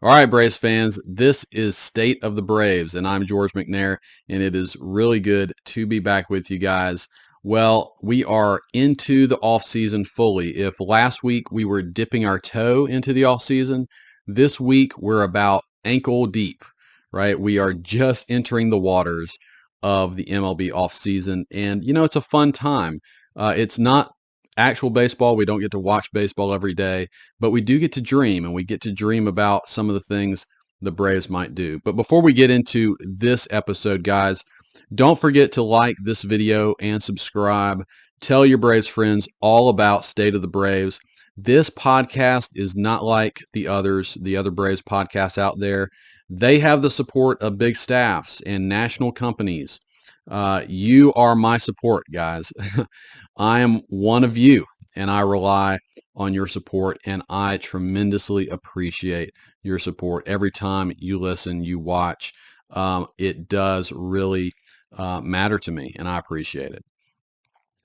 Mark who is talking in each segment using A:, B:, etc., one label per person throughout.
A: All right, Braves fans, this is State of the Braves, and I'm George McNair, and it is really good to be back with you guys. Well, we are into the offseason fully. If last week we were dipping our toe into the offseason, this week we're about ankle deep, right? We are just entering the waters of the MLB offseason, and it's a fun time. It's not actual baseball. We don't get to watch baseball every day, but we do get to dream, and we get to dream about some of the things the Braves might do. But before we get into this episode, guys, don't forget to like this video and subscribe. Tell your Braves friends all about State of the Braves. This podcast is not like the other Braves podcasts out there. They have the support of big staffs and national companies. You are my support, guys. I am one of you, and I rely on your support, and I tremendously appreciate your support. Every time you listen, you watch, it does really matter to me, and I appreciate it.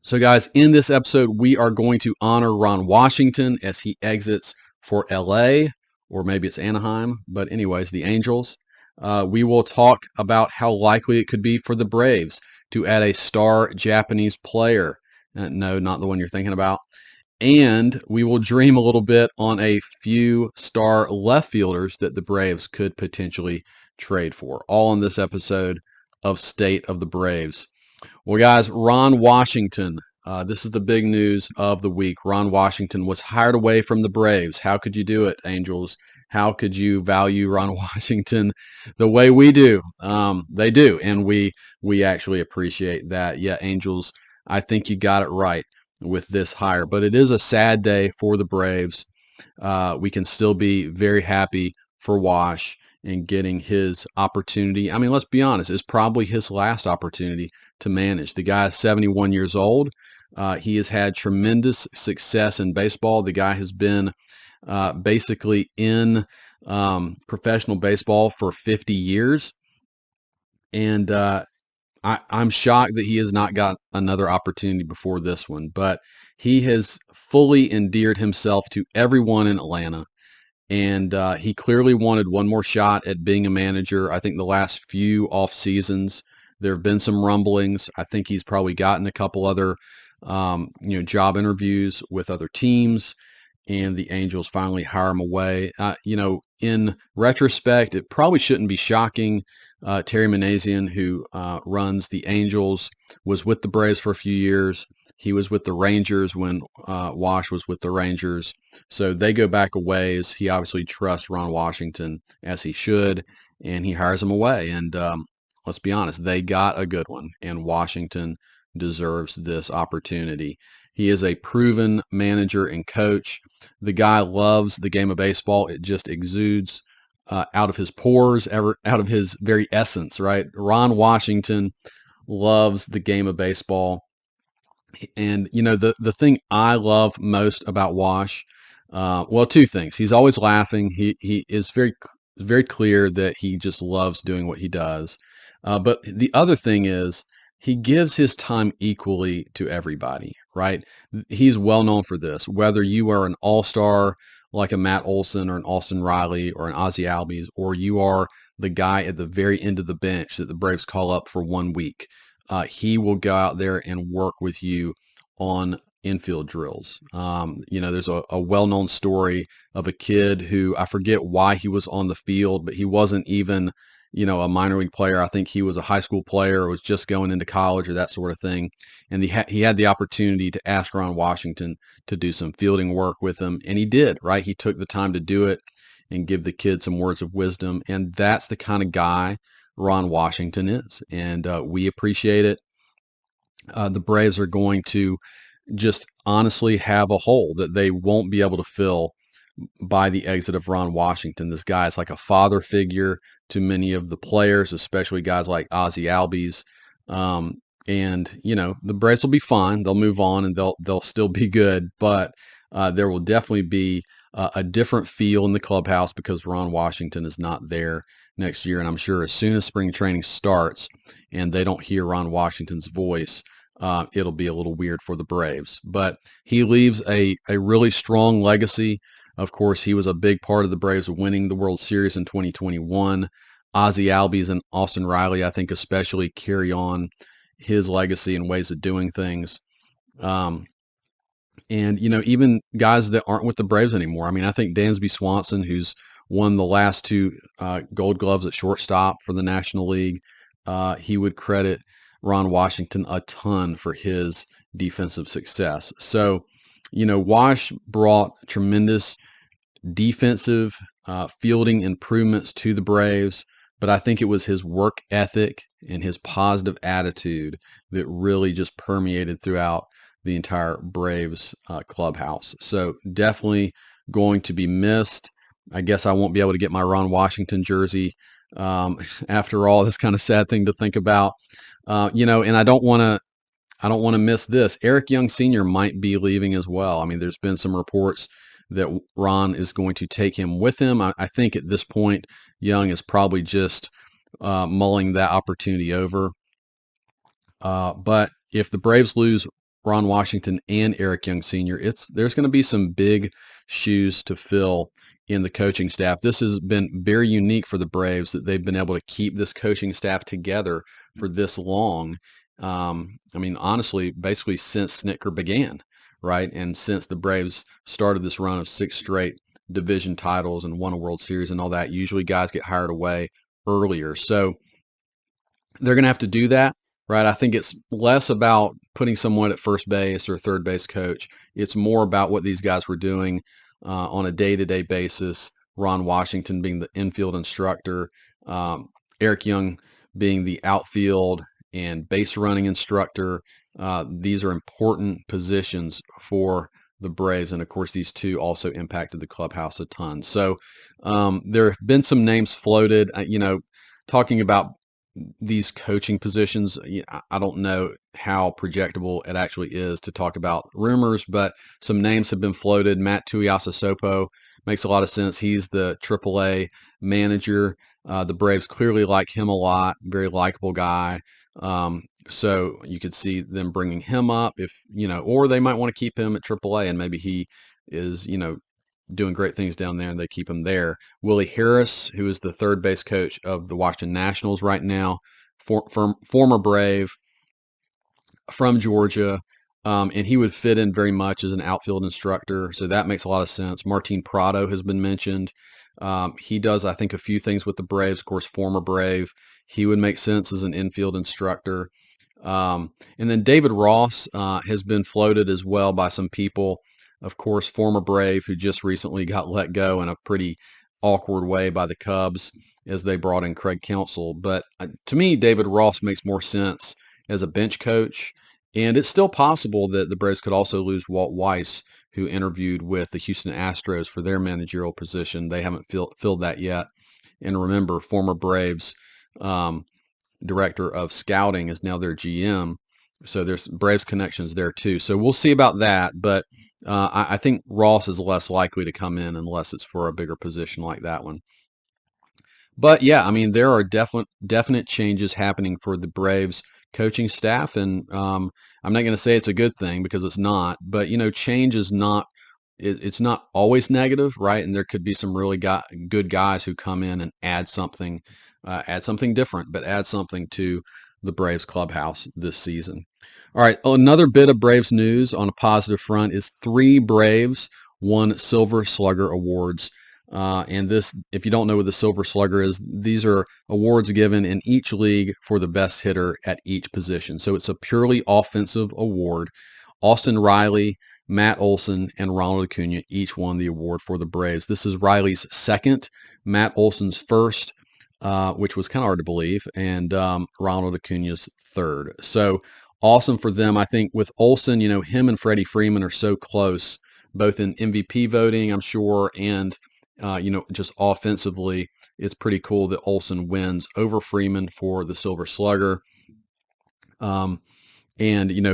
A: So, guys, in this episode, we are going to honor Ron Washington as he exits for LA, or maybe it's Anaheim, but anyways, the Angels. We will talk about how likely it could be for the Braves to add a star Japanese player. No, not the one you're thinking about. And we will dream a little bit on a few star left fielders that the Braves could potentially trade for. All in this episode of State of the Braves. Well, guys, Ron Washington. This is the big news of the week. Ron Washington was hired away from the Braves. How could you do it, Angels? How could you value Ron Washington the way we do? They do, and we actually appreciate that. Yeah, Angels, I think you got it right with this hire. But it is a sad day for the Braves. We can still be very happy for Wash and getting his opportunity. I mean, let's be honest, it's probably his last opportunity to manage. The guy is 71 years old. He has had tremendous success in baseball. The guy has been basically in professional baseball for 50 years. And I'm shocked that he has not got another opportunity before this one, but he has fully endeared himself to everyone in Atlanta. And he clearly wanted one more shot at being a manager. I think the last few off seasons, there have been some rumblings. I think he's probably gotten a couple other, job interviews with other teams, and the Angels finally hire him away. In retrospect, it probably shouldn't be shocking. Terry Manassian, who runs the Angels, was with the Braves for a few years. He was with the Rangers when Wash was with the Rangers. So they go back a ways. He obviously trusts Ron Washington as he should, and he hires him away. And let's be honest, they got a good one, and Washington deserves this opportunity. He is a proven manager and coach. The guy loves the game of baseball. It just exudes out of his pores, out of his very essence, right? Ron Washington loves the game of baseball. And, the thing I love most about Wash, well, two things. He's always laughing. He is very clear that he just loves doing what he does. But the other thing is he gives his time equally to everybody, right? He's well known for this. Whether you are an all-star like a Matt Olson or an Austin Riley or an Ozzie Albies, or you are the guy at the very end of the bench that the Braves call up for 1 week, he will go out there and work with you on infield drills. There's a well-known story of a kid who, I forget why he was on the field, but he wasn't even a minor league player. I think he was a high school player or was just going into college or that sort of thing. And he had the opportunity to ask Ron Washington to do some fielding work with him. And he did, right? He took the time to do it and give the kid some words of wisdom. And that's the kind of guy Ron Washington is. And we appreciate it. The Braves are going to just honestly have a hole that they won't be able to fill by the exit of Ron Washington. This guy is like a father figure to many of the players, especially guys like Ozzie Albies. The Braves will be fine. They'll move on and they'll still be good, but there will definitely be a different feel in the clubhouse because Ron Washington is not there next year. And I'm sure as soon as spring training starts and they don't hear Ron Washington's voice, it'll be a little weird for the Braves. But he leaves a really strong legacy. Of course, he was a big part of the Braves winning the World Series in 2021. Ozzie Albies and Austin Riley, I think, especially carry on his legacy and ways of doing things. Um, and, even guys that aren't with the Braves anymore. I mean, I think Dansby Swanson, who's won the last two Gold Gloves at shortstop for the National League, he would credit Ron Washington a ton for his defensive success. So, Wash brought tremendous defensive fielding improvements to the Braves, but I think it was his work ethic and his positive attitude that really just permeated throughout the entire Braves clubhouse. So definitely going to be missed. I guess I won't be able to get my Ron Washington jersey. After all, that's kind of sad thing to think about. And I don't want to miss this. Eric Young Sr. might be leaving as well. I mean, there's been some reports that Ron is going to take him with him. I think at this point, Young is probably just mulling that opportunity over. But if the Braves lose Ron Washington and Eric Young Sr., there's going to be some big shoes to fill in the coaching staff. This has been very unique for the Braves that they've been able to keep this coaching staff together for this long. I mean, honestly, basically since Snitker began, right? And since the Braves started this run of 6 straight division titles and won a World Series and all that, usually guys get hired away earlier. So they're going to have to do that, right? I think it's less about putting someone at first base or third base coach. It's more about what these guys were doing on a day-to-day basis. Ron Washington being the infield instructor, Eric Young being the outfield and base running instructor. These are important positions for the Braves. And of course, these two also impacted the clubhouse a ton. So there have been some names floated, talking about these coaching positions. I don't know how projectable it actually is to talk about rumors, but some names have been floated. Matt Tuiasosopo makes a lot of sense. He's the AAA manager. The Braves clearly like him a lot. Very likable guy. So you could see them bringing him up or they might want to keep him at AAA and maybe he is, doing great things down there and they keep him there. Willie Harris, who is the third base coach of the Washington Nationals right now, former Brave from Georgia, and he would fit in very much as an outfield instructor. So that makes a lot of sense. Martin Prado has been mentioned. He does, I think, a few things with the Braves. Of course, former Brave. He would make sense as an infield instructor. And then David Ross has been floated as well by some people. Of course, former Brave who just recently got let go in a pretty awkward way by the Cubs as they brought in Craig Counsell. But to me, David Ross makes more sense as a bench coach. And it's still possible that the Braves could also lose Walt Weiss, who interviewed with the Houston Astros for their managerial position. They haven't filled that yet. And remember, former Braves director of scouting is now their GM. So there's Braves connections there too. So we'll see about that. But I think Ross is less likely to come in unless it's for a bigger position like that one. But yeah, I mean, there are definite changes happening for the Braves coaching staff. And I'm not going to say it's a good thing because it's not. But, change is not, it's not always negative, right? And there could be some really good guys who come in and add something different, but add something to the Braves clubhouse this season. All right, another bit of Braves news on a positive front is 3 Braves won Silver Slugger awards. And this, if you don't know what the Silver Slugger is, these are awards given in each league for the best hitter at each position. So it's a purely offensive award. Austin Riley, Matt Olson, and Ronald Acuna each won the award for the Braves. This is Riley's second, Matt Olson's first, which was kind of hard to believe, and Ronald Acuna's third. So awesome for them. I think with Olson, him and Freddie Freeman are so close, both in MVP voting, I'm sure, and just offensively, it's pretty cool that Olson wins over Freeman for the Silver Slugger. And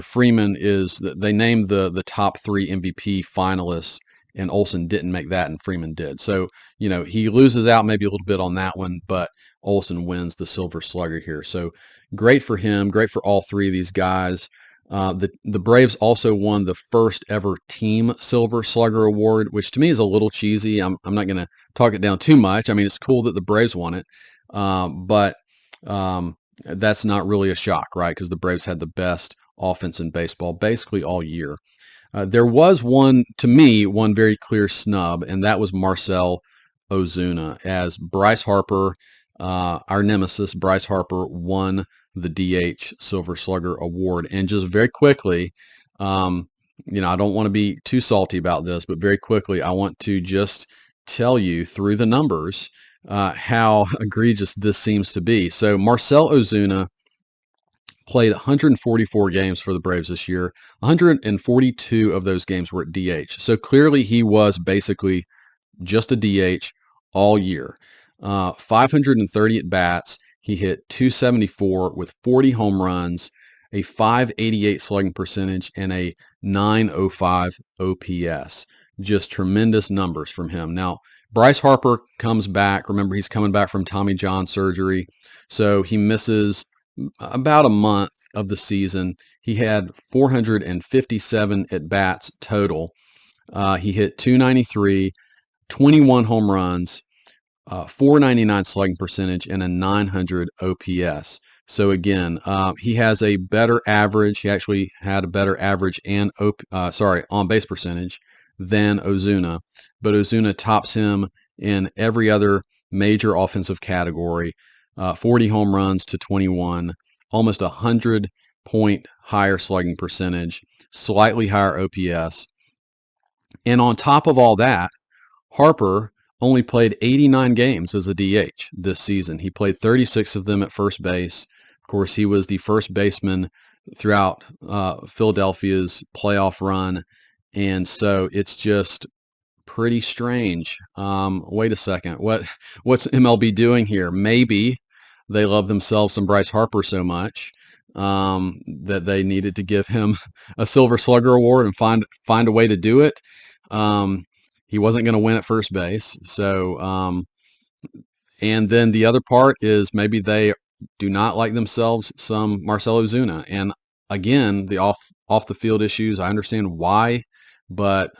A: Freeman they named the top 3 MVP finalists, and Olson didn't make that, and Freeman did. So, he loses out maybe a little bit on that one, but Olson wins the Silver Slugger here. So great for him, great for all 3 of these guys. The Braves also won the first ever team Silver Slugger award, which to me is a little cheesy. I'm not going to talk it down too much. I mean, it's cool that the Braves won it, but that's not really a shock, right? Because the Braves had the best offense in baseball basically all year. There was to me, one very clear snub, and that was Marcell Ozuna, as Bryce Harper, our nemesis, Bryce Harper, won the DH Silver Slugger Award. And just very quickly, I don't want to be too salty about this, but very quickly, I want to just tell you through the numbers how egregious this seems to be. So Marcell Ozuna played 144 games for the Braves this year. 142 of those games were at DH. So clearly he was basically just a DH all year. 530 at bats. He hit 274 with 40 home runs, a 588 slugging percentage, and a 905 OPS. Just tremendous numbers from him. Now, Bryce Harper comes back. Remember, he's coming back from Tommy John surgery. So he misses about a month of the season. He had 457 at bats total. He hit 293, 21 home runs, 499 slugging percentage, and a 900 OPS. So again, he has a better average. He actually had a better average and on base percentage than Ozuna, but Ozuna tops him in every other major offensive category. 40 home runs to 21, almost 100-point higher slugging percentage, slightly higher OPS. And on top of all that, Harper only played 89 games as a DH this season. He played 36 of them at first base. Of course, he was the first baseman throughout Philadelphia's playoff run. And so it's just pretty strange. Wait a second. What's MLB doing here? Maybe they love themselves some Bryce Harper so much that they needed to give him a Silver Slugger award and find a way to do it. He wasn't going to win at first base. So, and then the other part is maybe they do not like themselves some Marcell Ozuna. And again, the off the field issues, I understand why, but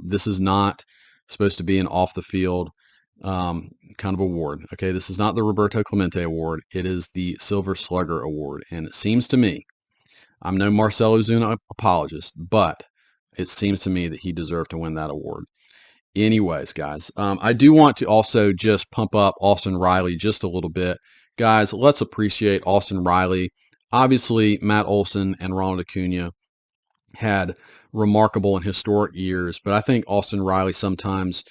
A: this is not supposed to be an off the field kind of award. Okay, this is not the Roberto Clemente Award. It is the Silver Slugger Award. And it seems to me, I'm no Marcell Ozuna apologist, but it seems to me that he deserved to win that award. Anyways, guys, I do want to also just pump up Austin Riley just a little bit. Guys, let's appreciate Austin Riley. Obviously, Matt Olson and Ronald Acuna had remarkable and historic years, but I think Austin Riley sometimes,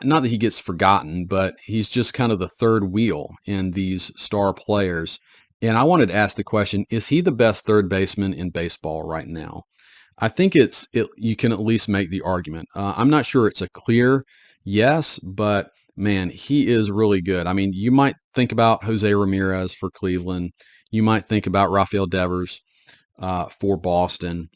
A: not that he gets forgotten, but he's just kind of the third wheel in these star players. And I wanted to ask the question, is he the best third baseman in baseball right now? I think you can at least make the argument. I'm not sure it's a clear yes, but man, he is really good. I mean, you might think about Jose Ramirez for Cleveland. You might think about Rafael Devers for Boston.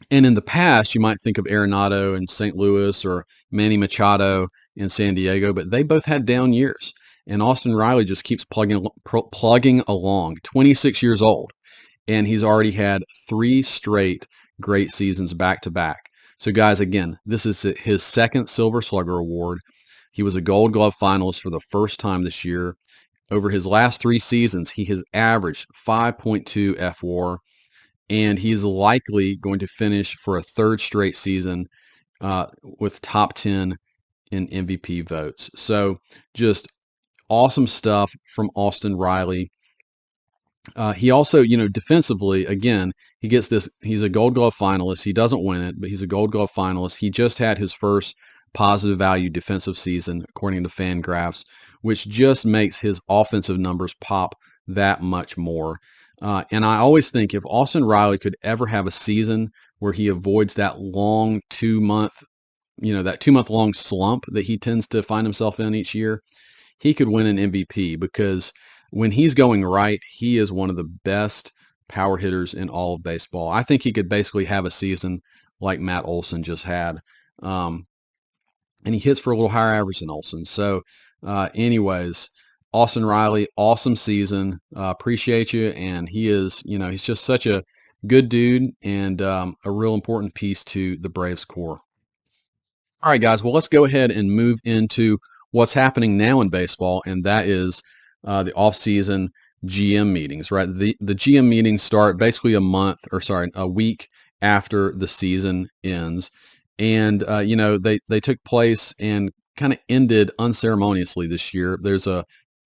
A: And in the past, you might think of Arenado in St. Louis or Manny Machado in San Diego, but they both had down years. And Austin Riley just keeps plugging along, 26 years old. And he's already had 3 straight great seasons back to back. So guys, again, this is his second Silver Slugger Award. He was a Gold Glove finalist for the first time this year. Over his last 3 seasons, he has averaged 5.2 FWAR, and he's likely going to finish for a third straight season with top 10 in MVP votes. So just awesome stuff from Austin Riley. He also, defensively, again, he's a Gold Glove finalist. He doesn't win it, but he's a Gold Glove finalist. He just had his first positive value defensive season, according to Fangraphs, which just makes his offensive numbers pop that much more. And I always think if Austin Riley could ever have a season where he avoids that long 2-month, that 2-month long slump that he tends to find himself in each year, he could win an MVP, because when he's going right, he is one of the best power hitters in all of baseball. I think he could basically have a season like Matt Olson just had. And he hits for a little higher average than Olson. So anyways, Austin Riley, awesome season. Appreciate you. And he is, he's just such a good dude and a real important piece to the Braves core. All right, guys. Well, let's go ahead and move into what's happening now in baseball, and that is the offseason GM meetings. Right, the GM meetings start basically a week after the season ends, and they took place and kind of ended unceremoniously this year. There's a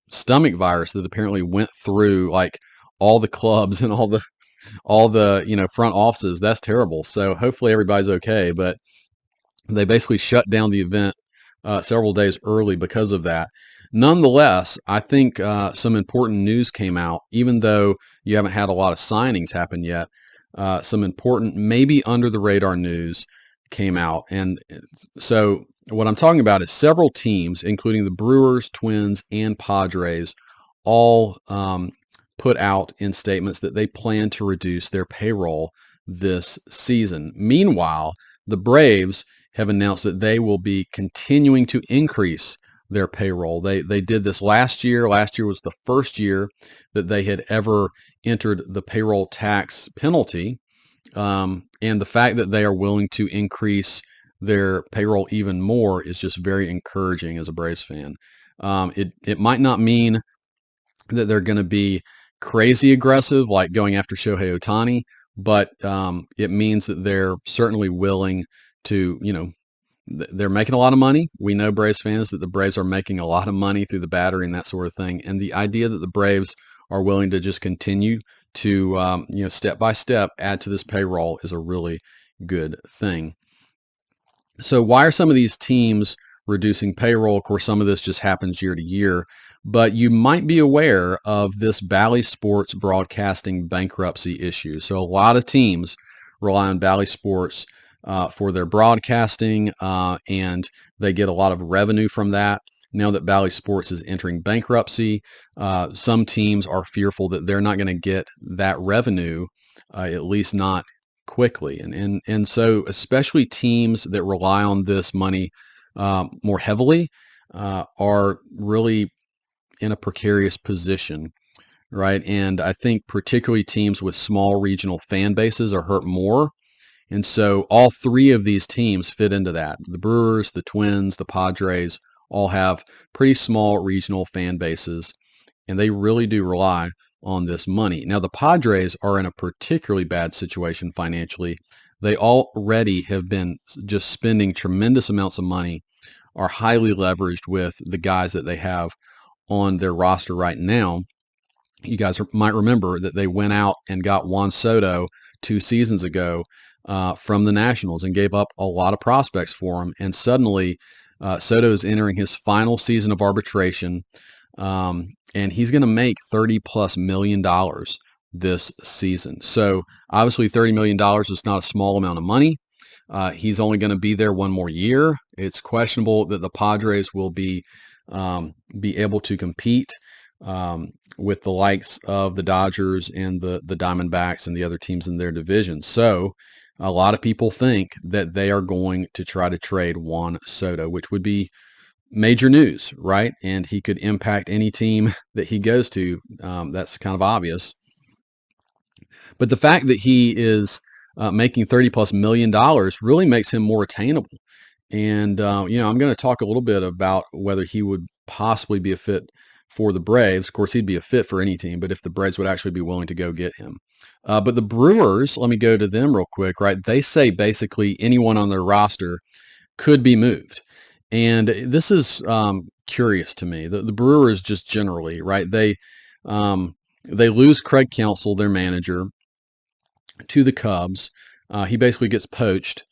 A: stomach virus that apparently went through like all the clubs and all the front offices. That's terrible. So hopefully everybody's okay, but they basically shut down the event several days early because of that. Nonetheless, I think some important news came out, even though you haven't had a lot of signings happen yet. Some important, maybe under the radar news came out. And so what I'm talking about is several teams, including the Brewers, Twins, and Padres, all put out in statements that they plan to reduce their payroll this season. Meanwhile, the Braves have announced that they will be continuing to increase their payroll. They did this last year. Last year was the first year that they had ever entered the payroll tax penalty. And the fact that they are willing to increase their payroll even more is just very encouraging as a Braves fan. It might not mean that they're going to be crazy aggressive, like going after Shohei Ohtani, but it means that they're certainly willing to, they're making a lot of money. We know, Braves fans, that the Braves are making a lot of money through the battery and that sort of thing. And the idea that the Braves are willing to just continue to, step by step add to this payroll is a really good thing. So why are some of these teams reducing payroll? Of course, some of this just happens year to year, but you might be aware of this Bally Sports broadcasting bankruptcy issue. So a lot of teams rely on Bally Sports for their broadcasting, and they get a lot of revenue from that. Now that Bally Sports is entering bankruptcy, some teams are fearful that they're not going to get that revenue, at least not quickly. And so especially teams that rely on this money more heavily are really in a precarious position, right? And I think particularly teams with small regional fan bases are hurt more. And so all three of these teams fit into that. The Brewers, the Twins, the Padres all have pretty small regional fan bases, and they really do rely on this money. Now, the Padres are in a particularly bad situation financially. They already have been just spending tremendous amounts of money, are highly leveraged with the guys that they have on their roster right now. You guys might remember that they went out and got Juan Soto 2 seasons ago from the Nationals and gave up a lot of prospects for him. And suddenly Soto is entering his final season of arbitration, and he's going to make $30+ million this season. So obviously $30 million is not a small amount of money. He's only going to be there one more year. It's questionable that the Padres will be able to compete with the likes of the Dodgers and the Diamondbacks and the other teams in their division. So a lot of people think that they are going to try to trade Juan Soto, which would be major news, right? And he could impact any team that he goes to. That's kind of obvious. But the fact that he is making $30+ million really makes him more attainable. And, I'm going to talk a little bit about whether he would possibly be a fit for the Braves. Of course, he'd be a fit for any team, but if the Braves would actually be willing to go get him. But the Brewers, let me go to them real quick, right? They say basically anyone on their roster could be moved. And this is curious to me. The Brewers just generally, right? They lose Craig Counsell, their manager, to the Cubs. He basically gets poached,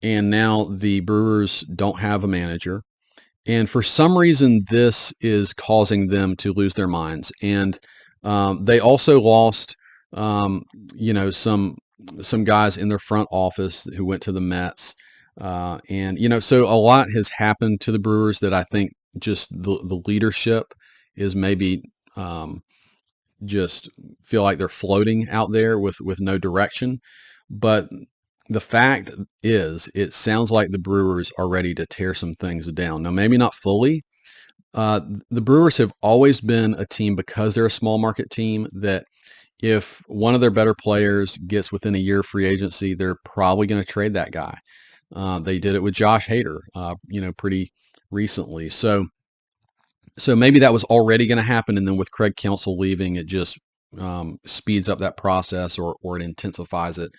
A: and now the Brewers don't have a manager. And for some reason, this is causing them to lose their minds. And they also lost, some guys in their front office who went to the Mets. So a lot has happened to the Brewers that I think just the leadership is maybe just feel like they're floating out there with no direction. But the fact is, it sounds like the Brewers are ready to tear some things down. Now, maybe not fully. The Brewers have always been a team, because they're a small market team, that if one of their better players gets within a year of free agency, they're probably going to trade that guy. They did it with Josh Hader, pretty recently. So maybe that was already going to happen, and then with Craig Counsell leaving, it just speeds up that process, or it intensifies it.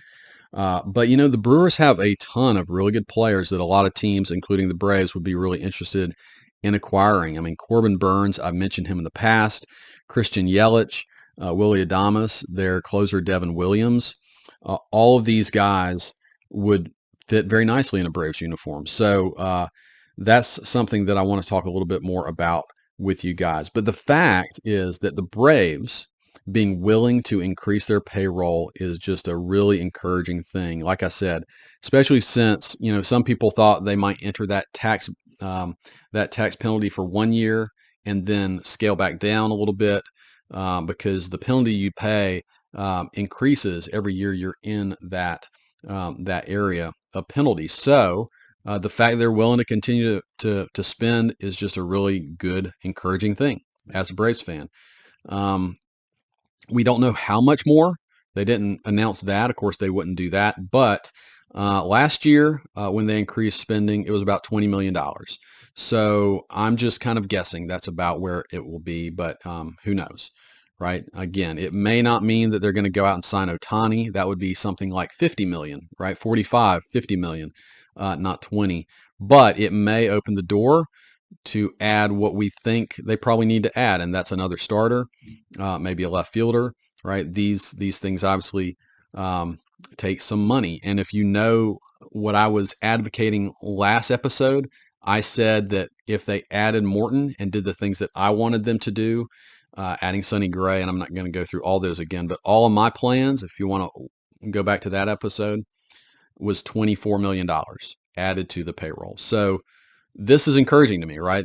A: But the Brewers have a ton of really good players that a lot of teams, including the Braves, would be really interested in acquiring. I mean, Corbin Burns, I've mentioned him in the past. Christian Yelich, Willie Adames, their closer Devin Williams. All of these guys would fit very nicely in a Braves uniform. So that's something that I want to talk a little bit more about with you guys. But the fact is that the Braves being willing to increase their payroll is just a really encouraging thing. Like I said, especially since, some people thought they might enter that tax penalty for 1 year and then scale back down a little bit because the penalty you pay increases every year you're in that area of penalty. So the fact they're willing to continue to spend is just a really good, encouraging thing as a Braves fan. We don't know how much more. They didn't announce that. Of course, they wouldn't do that. But last year, when they increased spending, it was about $20 million. So I'm just kind of guessing that's about where it will be, but who knows, right? Again, it may not mean that they're going to go out and sign Ohtani. That would be something like 50 million, right? 45, 50 million, not 20. But it may open the door to add what we think they probably need to add, and that's another starter, maybe a left fielder, right? These things obviously take some money. And if you know what I was advocating last episode, I said that if they added Morton and did the things that I wanted them to do, adding Sonny Gray, and I'm not going to go through all those again, but all of my plans, if you want to go back to that episode, was $24 million added to the payroll. So this is encouraging to me, right?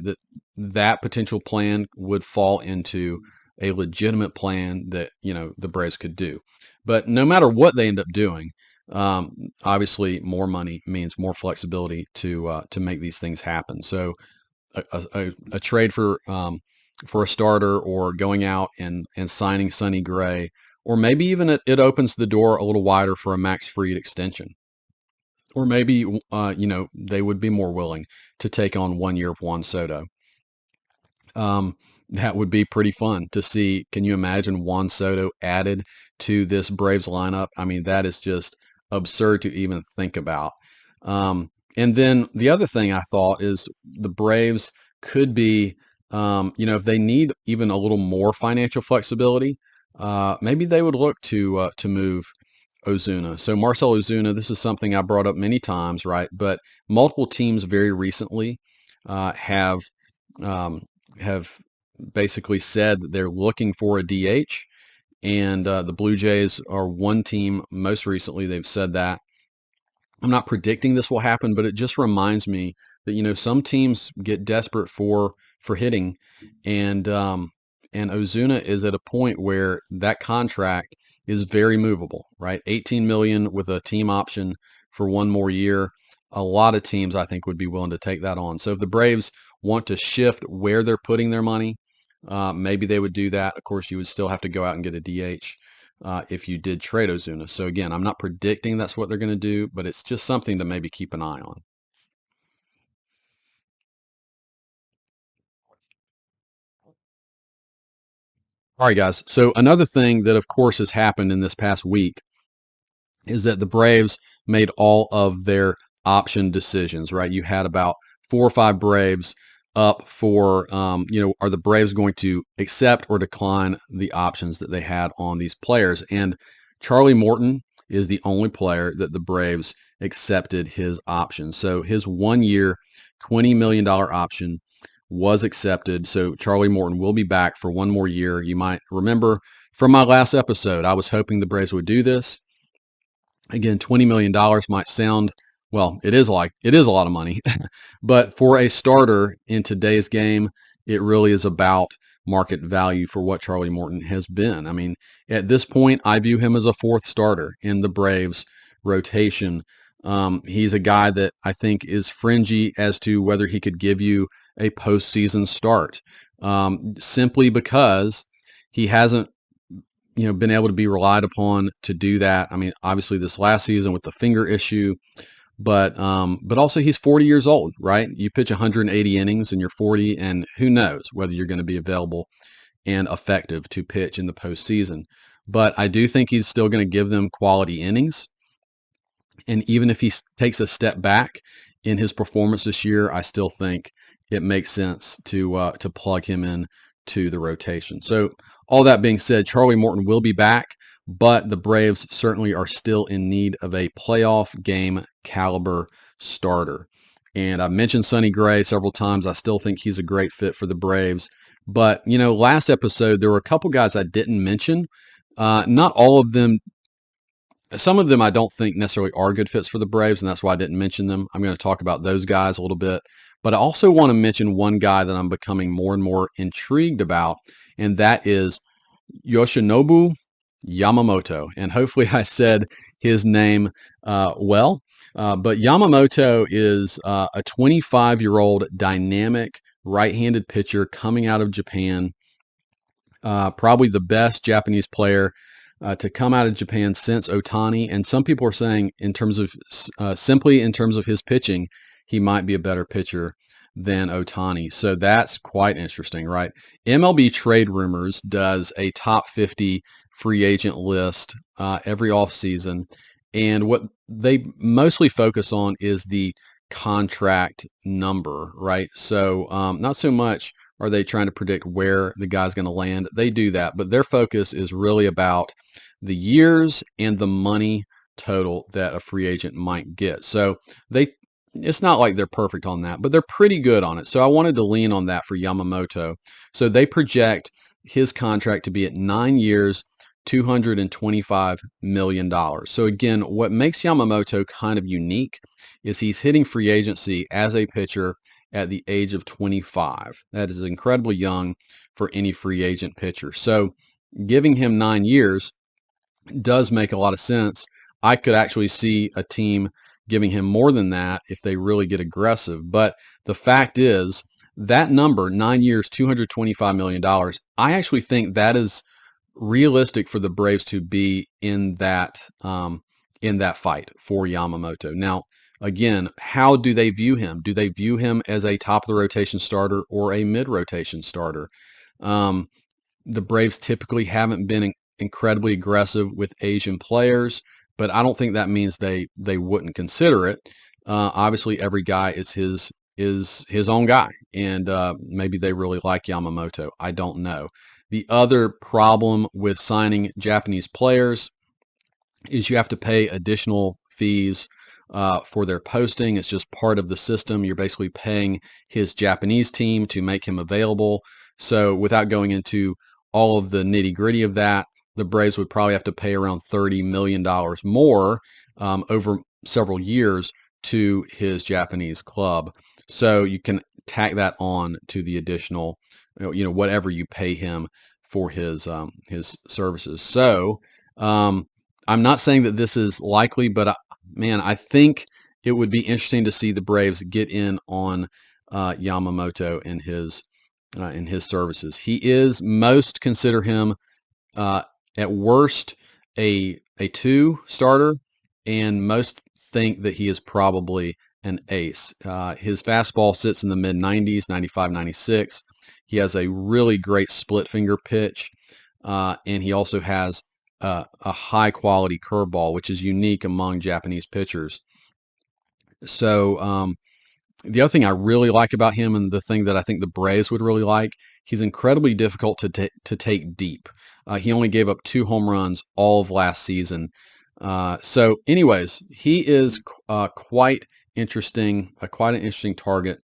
A: That potential plan would fall into a legitimate plan that, the Braves could do. But no matter what they end up doing, obviously more money means more flexibility to make these things happen. So a trade for a starter, or going out and signing Sonny Gray, or maybe even it opens the door a little wider for a Max Fried extension. Or maybe, they would be more willing to take on 1 year of Juan Soto. That would be pretty fun to see. Can you imagine Juan Soto added to this Braves lineup? I mean, that is just absurd to even think about. And then the other thing I thought is the Braves could be, if they need even a little more financial flexibility, maybe they would look to move Ozuna. So Marcell Ozuna, this is something I brought up many times, right? But multiple teams very recently have basically said that they're looking for a DH, and the Blue Jays are one team most recently. They've said that. I'm not predicting this will happen, but it just reminds me that some teams get desperate for hitting, and Ozuna is at a point where that contract is very movable, right? 18 million with a team option for 1 more year. A lot of teams, I think, would be willing to take that on. So if the Braves want to shift where they're putting their money, maybe they would do that. Of course, you would still have to go out and get a DH if you did trade Ozuna. So again, I'm not predicting that's what they're going to do, but it's just something to maybe keep an eye on. All right, guys. So another thing that, of course, has happened in this past week is that the Braves made all of their option decisions, right? You had about 4 or 5 Braves up for, are the Braves going to accept or decline the options that they had on these players? And Charlie Morton is the only player that the Braves accepted his option. So his 1 year, $20 million option was accepted. So Charlie Morton will be back for 1 more year. You might remember from my last episode, I was hoping the Braves would do this. Again, $20 million might sound, well, it is a lot of money, but for a starter in today's game, it really is about market value for what Charlie Morton has been. I mean, at this point, I view him as a 4th starter in the Braves rotation. He's a guy that I think is fringy as to whether he could give you a postseason start, simply because he hasn't been able to be relied upon to do that. I mean, obviously this last season with the finger issue, but also he's 40 years old, right? You pitch 180 innings and you're 40, and who knows whether you're going to be available and effective to pitch in the postseason. But I do think he's still going to give them quality innings. And even if he takes a step back in his performance this year, I still think it makes sense to plug him in to the rotation. So all that being said, Charlie Morton will be back, but the Braves certainly are still in need of a playoff game caliber starter. And I've mentioned Sonny Gray several times. I still think he's a great fit for the Braves. But, last episode, there were a couple guys I didn't mention. Not all of them. Some of them I don't think necessarily are good fits for the Braves, and that's why I didn't mention them. I'm going to talk about those guys a little bit. But I also want to mention one guy that I'm becoming more and more intrigued about, and that is Yoshinobu Yamamoto. And hopefully I said his name well. But Yamamoto is a 25-year-old dynamic right-handed pitcher coming out of Japan, probably the best Japanese player to come out of Japan since Ohtani. And some people are saying simply in terms of his pitching, he might be a better pitcher than Ohtani. So that's quite interesting, right? MLB Trade Rumors does a top 50 free agent list every offseason. And what they mostly focus on is the contract number, right? So not so much are they trying to predict where the guy's going to land. They do that, but their focus is really about the years and the money total that a free agent might get. So it's not like they're perfect on that, but they're pretty good on it. So I wanted to lean on that for Yamamoto. So they project his contract to be at 9 years, $225 million. So again, what makes Yamamoto kind of unique is he's hitting free agency as a pitcher at the age of 25. That is incredibly young for any free agent pitcher. So giving him 9 years does make a lot of sense. I could actually see a team giving him more than that if they really get aggressive. But the fact is that number, 9 years, $225 million, I actually think that is realistic for the Braves to be in that fight for Yamamoto. Now, again, how do they view him? Do they view him as a top of the rotation starter or a mid rotation starter? The Braves typically haven't been incredibly aggressive with Asian players, but I don't think that means they wouldn't consider it. Obviously, every guy is his own guy, and maybe they really like Yamamoto. I don't know. The other problem with signing Japanese players is you have to pay additional fees for their posting. It's just part of the system. You're basically paying his Japanese team to make him available. So without going into all of the nitty gritty of that, the Braves would probably have to pay around $30 million more over several years to his Japanese club. So you can tack that on to the additional, whatever you pay him for his services. So I'm not saying that this is likely, but I think it would be interesting to see the Braves get in on Yamamoto and his services. Most consider him at worst a 2 starter, and most think that he is probably an ace. His fastball sits in the mid 90s, 95, 96. He has a really great split finger pitch, and he also has a high quality curveball, which is unique among Japanese pitchers. So the other thing I really like about him, and the thing that I think the Braves would really like, he's incredibly difficult to take deep. He only gave up 2 home runs all of last season. So anyways, he is quite an interesting target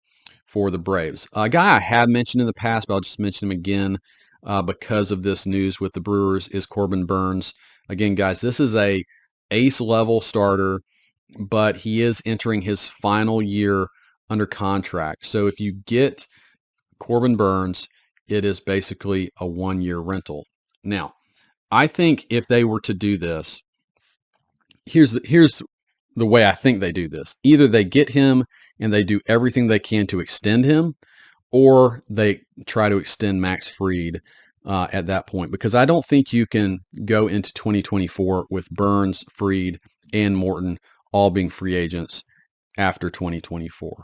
A: for the Braves. A guy I have mentioned in the past, but I'll just mention him again because of this news with the Brewers, is Corbin Burnes. Again, guys, this is a ace level starter, but he is entering his final year under contract. So if you get Corbin Burnes, it is basically a 1-year rental. Now, I think if they were to do this, here's the way I think they do this. Either they get him and they do everything they can to extend him, or they try to extend Max Fried at that point, because I don't think you can go into 2024 with Burns, Fried, and Morton all being free agents after 2024.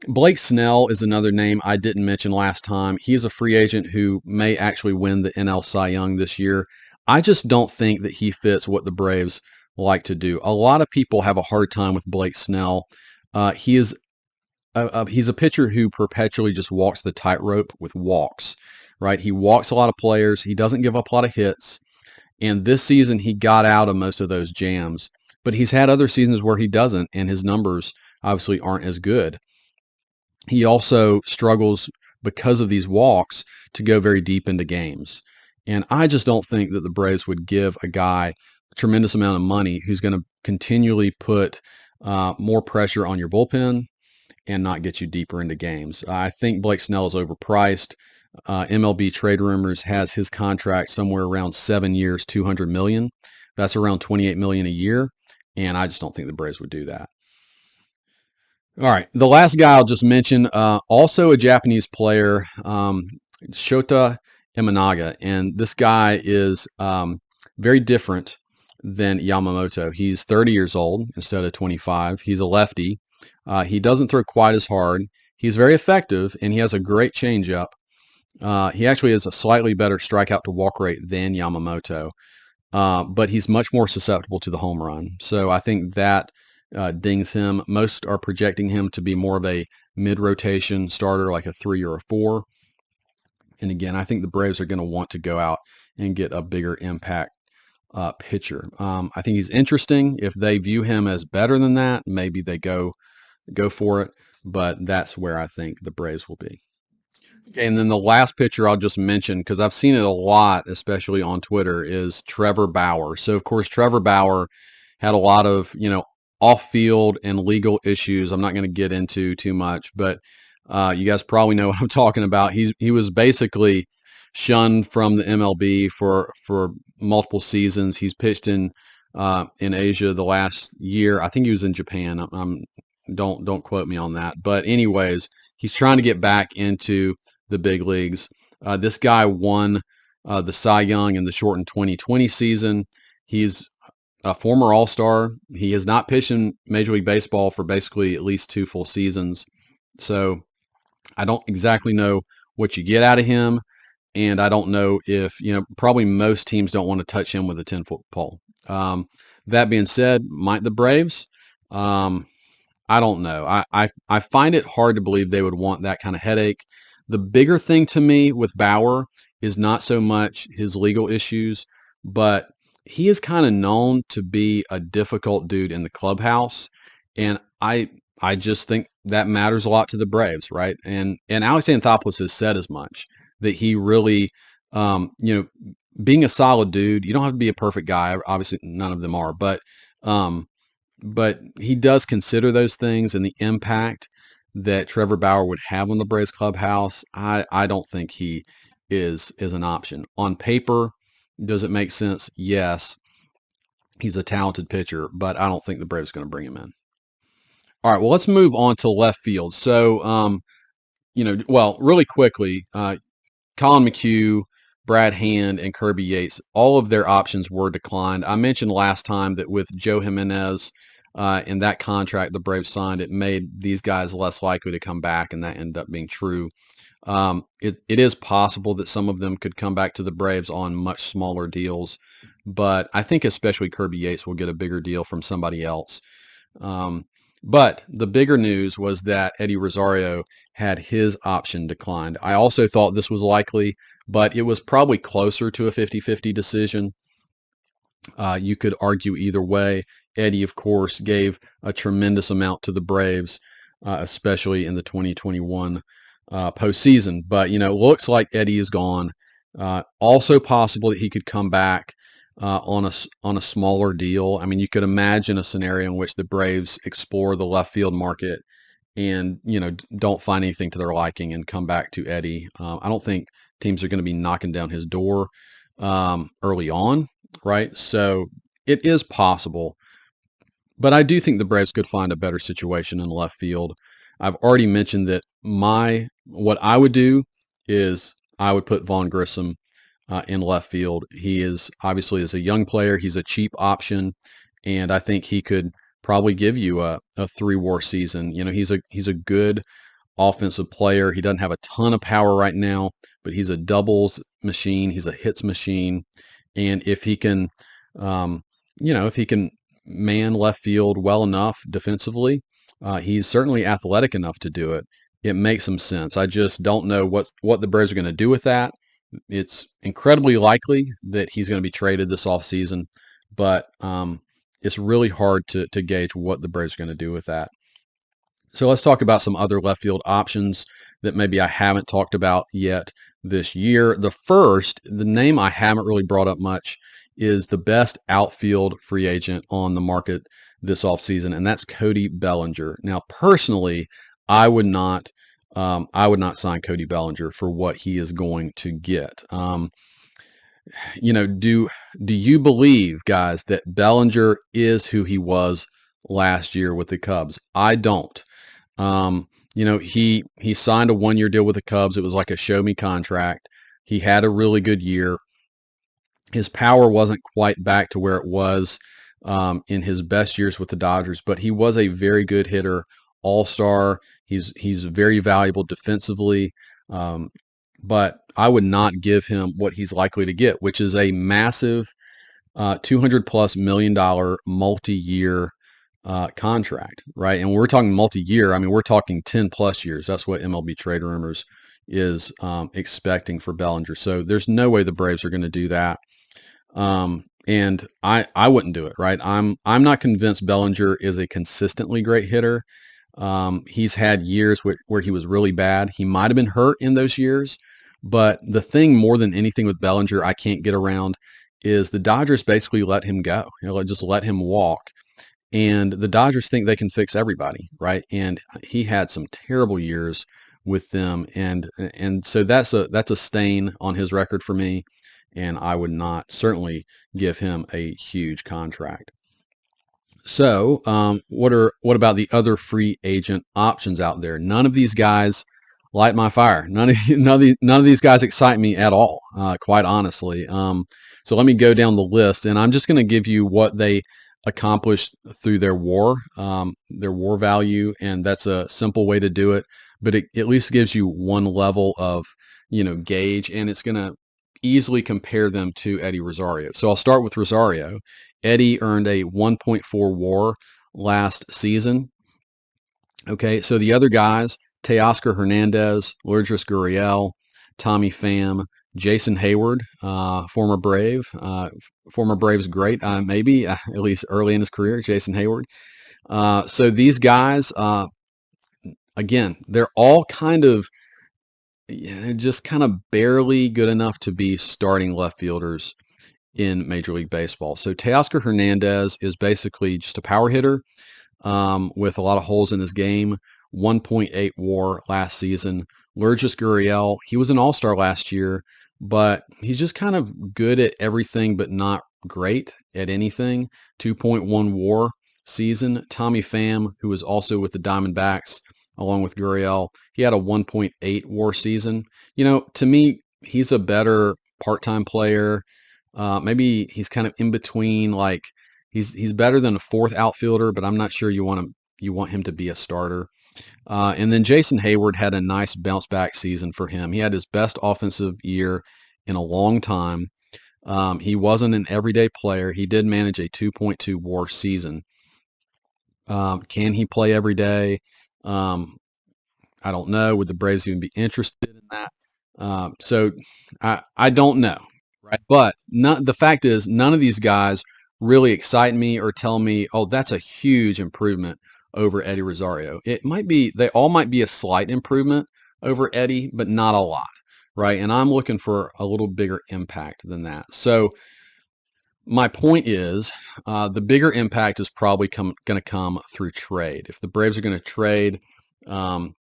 A: Blake Snell is another name I didn't mention last time. He is a free agent who may actually win the NL Cy Young this year. I just don't think that he fits what the Braves like to do. A lot of people have a hard time with Blake Snell. He's a pitcher who perpetually just walks the tightrope with walks, right? He walks a lot of players. He doesn't give up a lot of hits. And this season, he got out of most of those jams. But he's had other seasons where he doesn't, and his numbers obviously aren't as good. He also struggles because of these walks to go very deep into games. And I just don't think that the Braves would give a guy a tremendous amount of money who's going to continually put more pressure on your bullpen and not get you deeper into games. I think Blake Snell is overpriced. MLB Trade Rumors has his contract somewhere around 7 years, $200 million. That's around $28 million a year, and I just don't think the Braves would do that. All right, the last guy I'll just mention, also a Japanese player, Shota Imanaga, and this guy is very different than Yamamoto. He's 30 years old instead of 25. He's a lefty. He doesn't throw quite as hard. He's very effective, and he has a great changeup. He actually has a slightly better strikeout to walk rate than Yamamoto, but he's much more susceptible to the home run. So I think that dings him. Most are projecting him to be more of a mid-rotation starter, like a 3 or a 4. And again, I think the Braves are going to want to go out and get a bigger impact pitcher. I think he's interesting. If they view him as better than that, maybe they go for it. But that's where I think the Braves will be. Okay, and then the last pitcher I'll just mention, because I've seen it a lot, especially on Twitter, is Trevor Bauer. So, of course, Trevor Bauer had a lot of, off-field and legal issues. I'm not going to get into too much, but you guys probably know what I'm talking about. He was basically shunned from the MLB for multiple seasons. He's pitched in Asia the last year. I think he was in Japan. Don't quote me on that. But anyways, he's trying to get back into the big leagues. This guy won the Cy Young in the shortened 2020 season. He's a former All-Star. He has not pitched in Major League Baseball for basically at least 2 full seasons. So I don't exactly know what you get out of him. And I don't know if, probably most teams don't want to touch him with a 10-foot pole. That being said, might the Braves? I don't know. I find it hard to believe they would want that kind of headache. The bigger thing to me with Bauer is not so much his legal issues, but he is kind of known to be a difficult dude in the clubhouse. And I just think that matters a lot to the Braves, right? And Alex Anthopoulos has said as much, that he really, being a solid dude, you don't have to be a perfect guy. Obviously, none of them are, but he does consider those things, and the impact that Trevor Bauer would have on the Braves clubhouse, I don't think he is an option. On paper, does it make sense? Yes. He's a talented pitcher, but I don't think the Braves are going to bring him in. All right, well, let's move on to left field. So, really quickly, Colin McHugh, Brad Hand, and Kirby Yates, all of their options were declined. I mentioned last time that with Joe Jimenez in that contract the Braves signed, it made these guys less likely to come back, and that ended up being true. It is possible that some of them could come back to the Braves on much smaller deals, but I think especially Kirby Yates will get a bigger deal from somebody else. But the bigger news was that Eddie Rosario had his option declined. I also thought this was likely, but it was probably closer to a 50-50 decision. You could argue either way. Eddie, of course, gave a tremendous amount to the Braves, especially in the 2021 postseason. But, it looks like Eddie is gone. Also possible that he could come back on a smaller deal. I mean, you could imagine a scenario in which the Braves explore the left field market and, don't find anything to their liking and come back to Eddie. I don't think teams are going to be knocking down his door early on, right? So it is possible. But I do think the Braves could find a better situation in left field. I've already mentioned that what I would do is I would put Vaughn Grissom in left field. He is obviously, as a young player, he's a cheap option, and I think he could probably give you a 3-WAR season. He's a good offensive player. He doesn't have a ton of power right now, but he's a doubles machine. He's a hits machine, and if he can, um, if he can man left field well enough defensively, he's certainly athletic enough to do it. It makes some sense. I just don't know what the Braves are going to do with that. It's incredibly likely that he's going to be traded this offseason, but it's really hard to gauge what the Braves are going to do with that. So let's talk about some other left field options that maybe I haven't talked about yet this year. The name I haven't really brought up much, is the best outfield free agent on the market this offseason, and that's Cody Bellinger. Now, personally, I would not sign Cody Bellinger for what he is going to get. Do you believe, guys, that Bellinger is who he was last year with the Cubs? I don't. He signed a 1-year deal with the Cubs. It was like a show me contract. He had a really good year. His power wasn't quite back to where it was in his best years with the Dodgers, but he was a very good hitter, all-star. He's very valuable defensively, but I would not give him what he's likely to get, which is a massive $200+ million multi-year contract, right? And we're talking multi-year. I mean, we're talking 10+ years. That's what MLB Trade Rumors is expecting for Bellinger. So there's no way the Braves are going to do that. And I wouldn't do it, right? I'm not convinced Bellinger is a consistently great hitter. He's had years where he was really bad. He might have been hurt in those years, but the thing more than anything with Bellinger I can't get around is the Dodgers basically let him go. Just let him walk. And the Dodgers think they can fix everybody, right? And he had some terrible years with them, and so that's a stain on his record for me, and I would not certainly give him a huge contract. So, what about the other free agent options out there? None of these guys light my fire. None of these guys excite me at all, quite honestly. So let me go down the list, and I'm just going to give you what they accomplished through their WAR value, and that's a simple way to do it. But it at least gives you one level of gauge, and it's going to easily compare them to Eddie Rosario. So I'll start with Rosario. Eddie earned a 1.4 WAR last season. Okay, so the other guys: Teoscar Hernandez, Lourdes Gurriel, Tommy Pham, Jason Hayward, former Braves great, maybe at least early in his career, Jason Hayward. So these guys, again, they're all just kind of barely good enough to be starting left fielders in Major League Baseball. So Teoscar Hernandez is basically just a power hitter with a lot of holes in his game. 1.8 WAR last season. Lourdes Gurriel, he was an all-star last year, but he's just kind of good at everything but not great at anything. 2.1 WAR season. Tommy Pham, who was also with the Diamondbacks along with Gurriel, he had a 1.8 WAR season. To me, he's a better part-time player. Maybe he's kind of in between, like he's better than a fourth outfielder, but I'm not sure you want him to be a starter. And then Jason Hayward had a nice bounce back season for him. He had his best offensive year in a long time. He wasn't an everyday player. He did manage a 2.2 WAR season. Can he play every day? I don't know. Would the Braves even be interested in that? So I don't know, right? But the fact is, none of these guys really excite me or tell me, oh, that's a huge improvement over Eddie Rosario. They all might be a slight improvement over Eddie, but not a lot, right? And I'm looking for a little bigger impact than that. So my point is, the bigger impact is probably going to come through trade. If the Braves are going to trade, if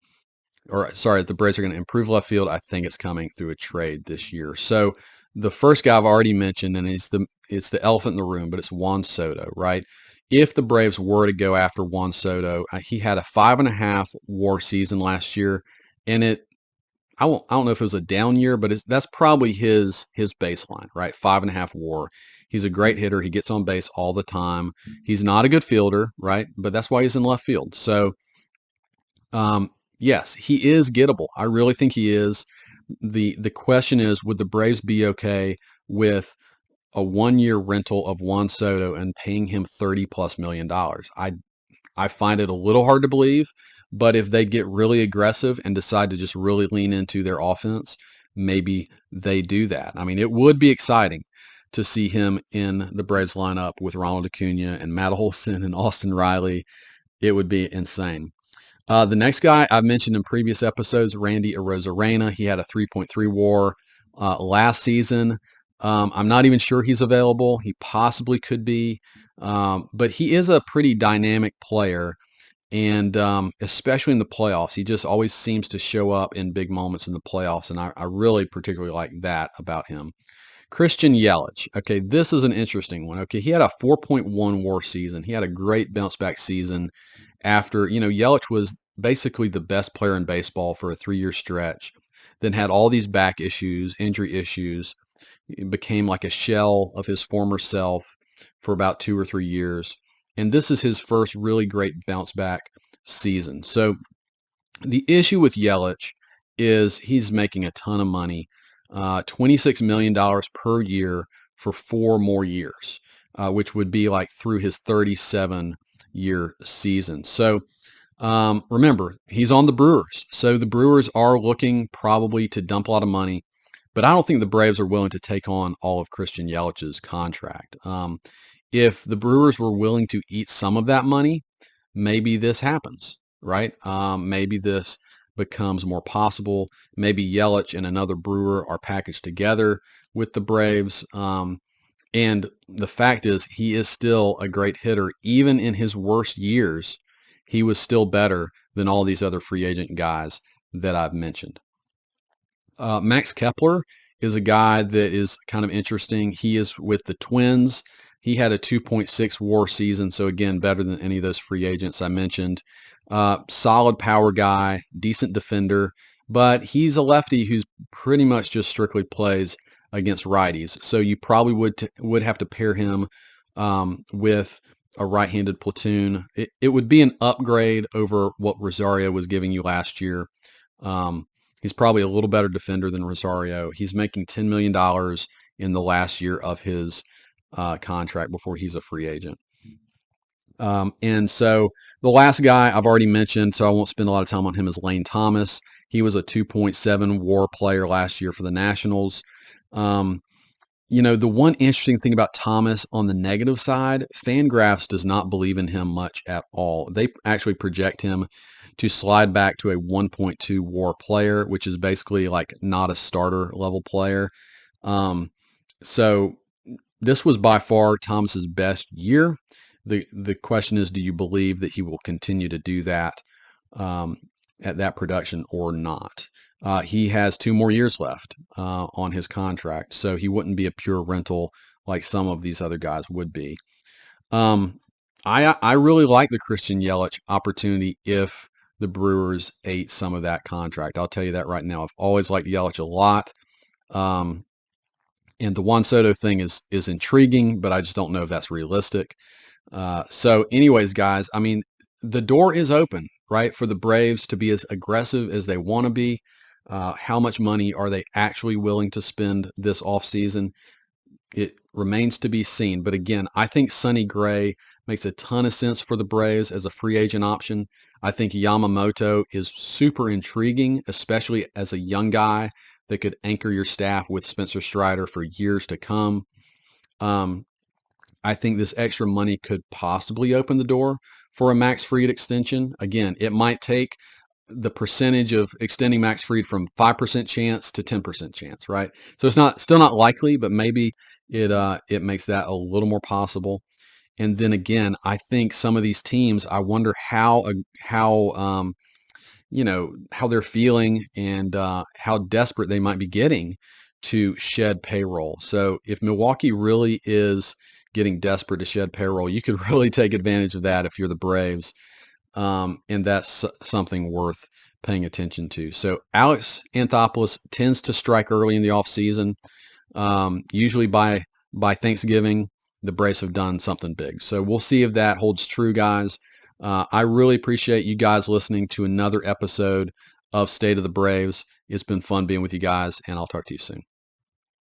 A: the Braves are going to improve left field, I think it's coming through a trade this year. So the first guy I've already mentioned, and it's the elephant in the room, but it's Juan Soto, right? If the Braves were to go after Juan Soto, he had a 5.5 WAR season last year, and I don't know if it was a down year, but that's probably his baseline, right? 5.5 WAR. He's a great hitter. He gets on base all the time. He's not a good fielder, right? But that's why he's in left field. So, yes, he is gettable. I really think he is. The question is, would the Braves be okay with a 1-year rental of Juan Soto and paying him $30+ million? I find it a little hard to believe, but if they get really aggressive and decide to just really lean into their offense, maybe they do that. I mean, it would be exciting to see him in the Braves lineup with Ronald Acuna and Matt Olson and Austin Riley. It would be insane. The next guy I've mentioned in previous episodes, Randy Arozarena. He had a 3.3 WAR last season. I'm not even sure he's available. He possibly could be, but he is a pretty dynamic player, and especially in the playoffs, he just always seems to show up in big moments in the playoffs, and I really particularly like that about him. Christian Yelich. Okay, this is an interesting one. Okay, he had a 4.1 WAR season. He had a great bounce back season after, Yelich was basically the best player in baseball for a 3-year stretch, then had all these back issues, injury issues. He became like a shell of his former self for about 2 or 3 years. And this is his first really great bounce back season. So the issue with Yelich is he's making a ton of money, $26 million per year for 4 more years, which would be like through his 37-year season. So remember, he's on the Brewers. So the Brewers are looking probably to dump a lot of money, but I don't think the Braves are willing to take on all of Christian Yelich's contract. If the Brewers were willing to eat some of that money, maybe this happens, right? Maybe this becomes more possible. Maybe Yelich and another Brewer are packaged together with the Braves. And the fact is, he is still a great hitter. Even in his worst years, he was still better than all these other free agent guys that I've mentioned. Max Kepler is a guy that is kind of interesting. He is with the Twins. He had a 2.6 WAR season, so again, better than any of those free agents I mentioned. Solid power guy, decent defender, but he's a lefty who's pretty much just strictly plays against righties. So you probably would have to pair him with a right-handed platoon. It would be an upgrade over what Rosario was giving you last year. He's probably a little better defender than Rosario. He's making $10 million in the last year of his contract before he's a free agent. And so the last guy I've already mentioned, so I won't spend a lot of time on him, is Lane Thomas. He was a 2.7 WAR player last year for the Nationals. The one interesting thing about Thomas on the negative side, Fangraphs does not believe in him much at all. They actually project him to slide back to a 1.2 WAR player, which is basically like not a starter level player. So this was by far Thomas's best year. The question is, do you believe that he will continue to do that at that production or not? He has 2 more years left on his contract, so he wouldn't be a pure rental like some of these other guys would be. I really like the Christian Yelich opportunity if the Brewers ate some of that contract. I'll tell you that right now. I've always liked Yelich a lot. And the Juan Soto thing is intriguing, but I just don't know if that's realistic. So anyways, guys, I mean, the door is open, right, for the Braves to be as aggressive as they want to be. How much money are they actually willing to spend this offseason? It remains to be seen. But again, I think Sonny Gray makes a ton of sense for the Braves as a free agent option. I think Yamamoto is super intriguing, especially as a young guy that could anchor your staff with Spencer Strider for years to come. I think this extra money could possibly open the door for a Max Fried extension. Again, it might take the percentage of extending Max Fried from 5% chance to 10% chance, right? So it's still not likely, but maybe it makes that a little more possible. And then again, I think some of these teams, I wonder how they're feeling and how desperate they might be getting to shed payroll. So if Milwaukee really is getting desperate to shed payroll, you could really take advantage of that if you're the Braves. And that's something worth paying attention to. So Alex Anthopoulos tends to strike early in the offseason. Usually by Thanksgiving, the Braves have done something big. So we'll see if that holds true, guys. I really appreciate you guys listening to another episode of State of the Braves. It's been fun being with you guys, and I'll talk to you soon.